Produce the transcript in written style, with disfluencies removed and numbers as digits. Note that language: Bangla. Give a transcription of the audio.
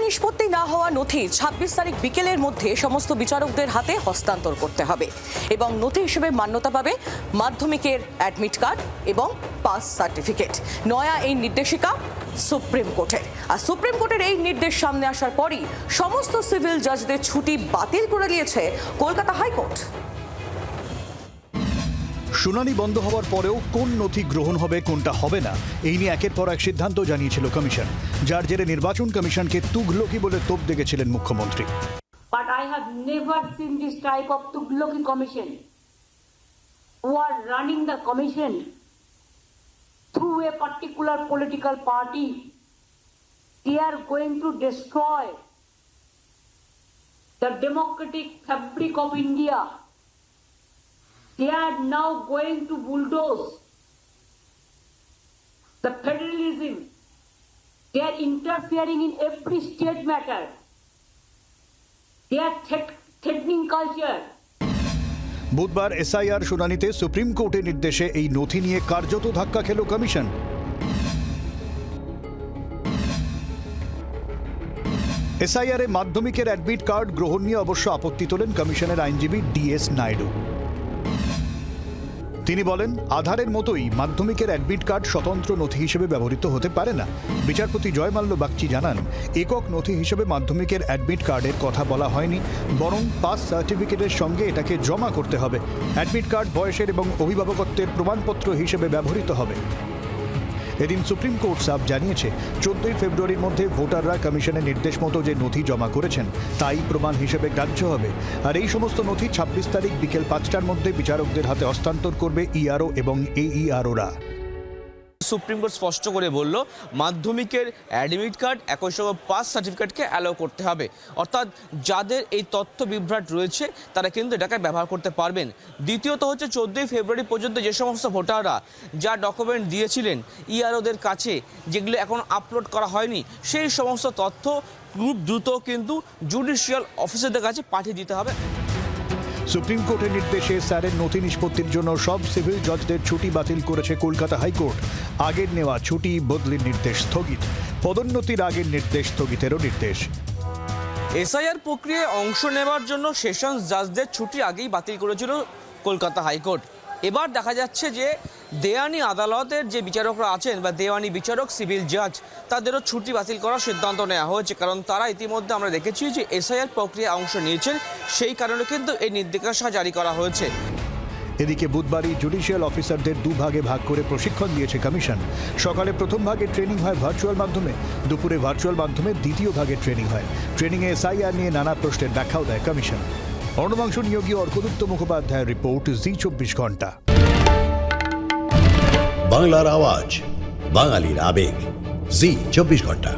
নিষ্পত্তি না হওয়া নথি ২৬ তারিখ বিকেলের মধ্যে সমস্ত বিচারকদের হাতে হস্তান্তর করতে হবে এবং নথি হিসেবে মান্যতা পাবে মাধ্যমিকের অ্যাডমিট কার্ড এবং পাস সার্টিফিকেট। নয়া এই নির্দেশিকা সুপ্রিম কোর্টের। আর সুপ্রিম কোর্টের এই নির্দেশ সামনে আসার পরই সমস্ত সিভিল জাজদের ছুটি বাতিল করে দিয়েছে কলকাতা হাইকোর্ট। শুনানি বন্ধ হওয়ার পরেও কোন নথি গ্রহণ হবে কোনটা হবে না এই নিয়ে একের পর এক সিদ্ধান্ত জানিয়েছিল কমিশন, যার জেরে নির্বাচন কমিশনকে তুগলকি বলে তোপ দেখেছিলেন মুখ্যমন্ত্রী। But I have never seen this type of Tughlaki commission who are running the commission through a particular political party. They are going to destroy the democratic fabric of India. They are now going to bulldoze the federalism. They are interfering in every state matter. They are threatening culture. বুধবার এসআইআর শুনানিতে সুপ্রিম কোর্টের নির্দেশে এই নথি নিয়ে কার্যত ধাক্কা খেল কমিশন। এসআইআর এ মাধ্যমিকের অ্যাডমিট কার্ড গ্রহণ নিয়ে অবশ্য আপত্তি তোলেন কমিশনের আইনজীবী ডিএস নাইডু। তিনি বলেন, আধারের মতোই মাধ্যমিকের অ্যাডমিট কার্ড স্বতন্ত্র নথি হিসেবে ব্যবহৃত হতে পারে না। বিচারপতি জয়মাল্য বাগচি জানান, একক নথি হিসেবে মাধ্যমিকের অ্যাডমিট কার্ডের কথা বলা হয়নি, বরং পাস সার্টিফিকেটের সঙ্গে এটাকে জমা করতে হবে। অ্যাডমিট কার্ড বয়সের এবং অভিভাবকত্বের প্রমাণপত্র হিসেবে ব্যবহৃত হবে। এদিন সুপ্রিম কোর্ট সাফ জানিয়েছে, 14 ফেব্রুয়ারির মধ্যে ভোটাররা কমিশনের নির্দেশ মতো যে নথি জমা করেছেন তাই প্রমাণ হিসেবে গ্রাহ্য হবে। আর এই সমস্ত নথি 26 তারিখ বিকেল 5টার মধ্যে বিচারকদের হাতে হস্তান্তর করবে ইআরও এবং এইইআরওরা। সুপ্রিম কোর্ট স্পষ্ট করে বলল, মাধ্যমিকের অ্যাডমিট কার্ড একই সঙ্গে পাস সার্টিফিকেটকে অ্যালাউ করতে হবে। অর্থাৎ যাদের এই তথ্য বিভ্রাট রয়েছে তারা কিন্তু এটাকে ব্যবহার করতে পারবেন। দ্বিতীয়ত হচ্ছে 14 ফেব্রুয়ারি পর্যন্ত যে সমস্ত ভোটাররা যা ডকুমেন্ট দিয়েছিলেন ইআরওদের কাছে, যেগুলো এখন আপলোড করা হয়নি, সেই সমস্ত তথ্য খুব দ্রুত কিন্তু জুডিশিয়াল অফিসারদের কাছে পাঠিয়ে দিতে হবে। সুপ্রিম কোর্টের নির্দেশে স্যারের নথি নিষ্পত্তির জন্য সব সিভিল জজদের ছুটি বাতিল করেছে কলকাতা হাইকোর্ট। আগের নেওয়া ছুটি বদলির নির্দেশ স্থগিত, পদোন্নতির আগের নির্দেশ স্থগিতেরও নির্দেশ। এসআইআর প্রক্রিয়ায় অংশ নেওয়ার জন্য সেশনস জাজদের ছুটি আগেই বাতিল করেছিল কলকাতা হাইকোর্ট। এবার দেখা যাচ্ছে যে দেওয়ানি আদালতের যে বিচারকরা আছেন বা দেওয়ানি বিচারক, সিভিল জাজ, তাদেরও ছুটি বাতিল করার সিদ্ধান্ত নেওয়া হয়েছে, কারণ তারা ইতিমধ্যে আমরা দেখেছি যে এসআইআর প্রক্রিয়ায় অংশ নিয়েছেন, সেই কারণে কিন্তু এই নির্দেশিকা জারি করা হয়েছে। এদিকে বুধবারই জুডিশিয়াল অফিসারদের দুভাগে ভাগ করে প্রশিক্ষণ দিয়েছে কমিশন। সকালে প্রথম ভাগে ট্রেনিং হয় ভার্চুয়াল মাধ্যমে, দুপুরে ভার্চুয়াল মাধ্যমে দ্বিতীয় ভাগে ট্রেনিং হয়। ট্রেনিংয়ে এসআইআর নিয়ে নানা প্রশ্নের ব্যাখ্যাও দেয় কমিশন। অর্ণবাংশ নিয়োগী অর্কদত্ত মুখোপাধ্যায়ের রিপোর্ট, জি 24 ঘন্টা। বাংলার আওয়াজ, বাঙালির আবেগ, জি 24 ঘন্টা।